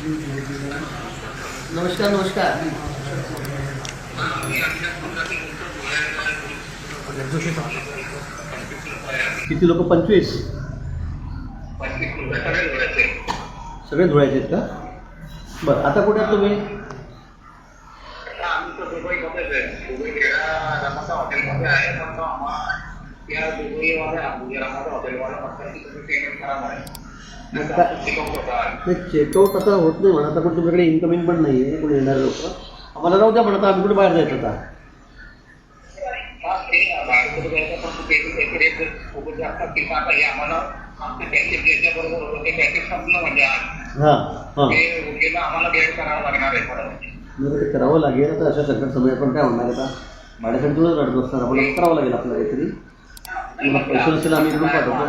नमस्कार नमस्कार. किती लोक? 25. सगळे धुळ्याचे आहेत का? बरं, आता कुठे आहात तुम्ही? चेकआउट आता होत नाही म्हणा. आता पण तुमच्याकडे इन्कमिंग पण नाही आहे कोणी येणारे लोक. आम्हाला राहू द्या म्हणत, आम्ही कुठे बाहेर जायचं आता. हां हां, ते करावं लागेल. आता अशा संकट समय पण काय म्हणणार आता, भाड्यासाठी थोडंच रडत असणार. आपण करावं लागेल आपल्याला काहीतरी. पैसे नसेल आम्ही इकडून पाठवतो. हां,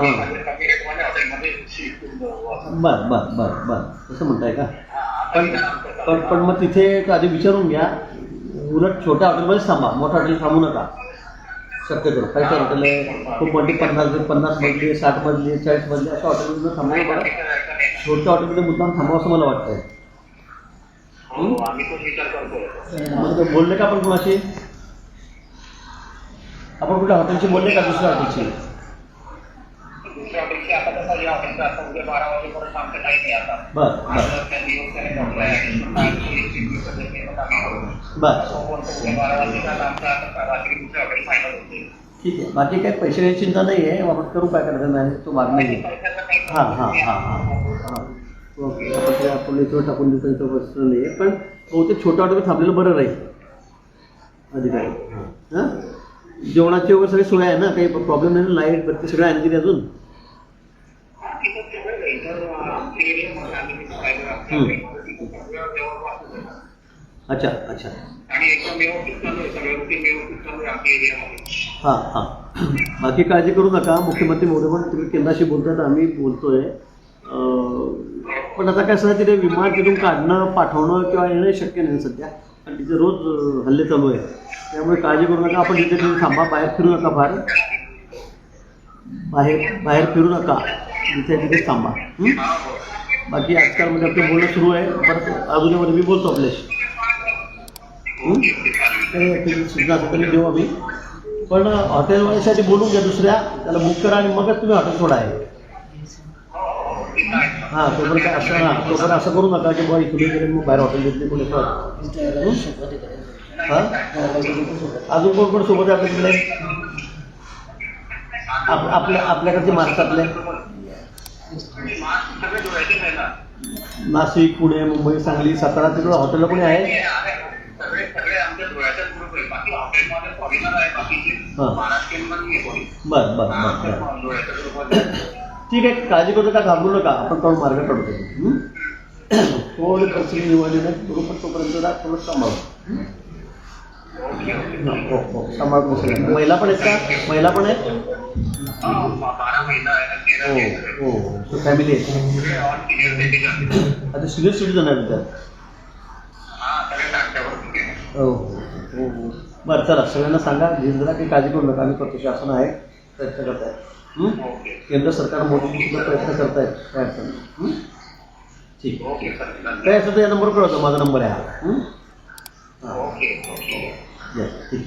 बरं बरं बरं बरं, तसं म्हणताय का? पण पण मग तिथे आधी विचारून घ्या. उलट छोट्या हॉटेलमध्येच थांबा, मोठ्या हॉटेल थांबू नका शक्यतो. काय काय हॉटेल आहे खूप मोठी, 50 मजली, 60 मजली, 40 मजली अशा हॉटेलमध्ये थांबवलं बरं. छोट्या हॉटेलमध्ये मुद्दाम थांबावं असं मला वाटतंय. मग बोलले का आपण कोणाशी? आपण कुठल्या हॉटेलशी बोलले का? दुसऱ्या हॉटेलशी? बरं ठीक आहे. बाकी काही पैशाची चिंता नाही आहे. आपण करू काय करायचं मॅनेज, तो भाग नाही आहे. हां हां हां हां हां, ओके. आपण ते आपण इथं टाकून देतो, इथं प्रश्न नाही आहे. पण बहुतेक छोट्या हॉटेलमध्ये थांबलेलं बरं राहील अधिकारी. हां, जेवणाची वगैरे सगळी सोय आहे ना? काही प्रॉब्लेम नाही ना? लाईट बत्ती सगळं आहे ना तिथे अजून? अच्छा अच्छा, हां हां. बाकी काळजी करू नका. मुख्यमंत्री महोदय पण तिकडे केंद्राशी बोलतात, आम्ही बोलतोय. पण आता काय सध्या तिथे विमान तिथून काढणं पाठवणं किंवा येणं शक्य नाही सध्या, आणि तिथे रोज हल्ले चालू आहे. त्यामुळे काळजी करू नका. आपण तिथे थांबा, बाहेर फिरू नका. फार बाहेर फिरू नका, तिथेच थांबा. बाकी आजकाल म्हणजे आपलं बोलणं सुरू आहे. परत अजूनमध्ये मी बोलतो आपल्याशी. सुद्धा तरी देऊ आम्ही. पण हॉटेलवाल्यासाठी बोलून घ्या दुसऱ्या, त्याला बुक करा आणि मगच तुम्ही हॉटेल सोडा आहे. हां, तोपर्यंत असं, हां तोपर्यंत असं करू नका की बाबा इकडे गेले मग बाहेर हॉटेल घेतले कोणी. हां, अजून कोण कोण सोबत आहे आपल्याकडे? आपल्याकडचे महाराष्ट्रातले नाशिक, पुणे, मुंबई, सांगली, सातारा, तिकडं हॉटेलला कोणी आहे? बरं बरं बरं, ठीक आहे. काळजी करू नका, घाबरू नका. आपण काढून मार्ग काढतो. थोडी परिस्थिती निवडली नाही बरोबर, तोपर्यंत थोडं सांभाळू. हो हो, सांभाळतो सगळं. महिला पण आहेत का? महिला पण आहेत? हो हो, फॅमिली आहे. आता सिनियर सिटीजन आहे त्यात. हो हो हो, बरं चला, सगळ्यांना सांगा, जिंजरा काही काळजी करू नका. आम्ही करतो, शासन आहे, प्रयत्न करत आहे. केंद्र सरकार मोदी प्रयत्न करत आहेत, काय अडचण नाही. ठीक आहे, काय असं तर या नंबरवर कळवतो, माझा नंबर आहे हा. हां, ठीक.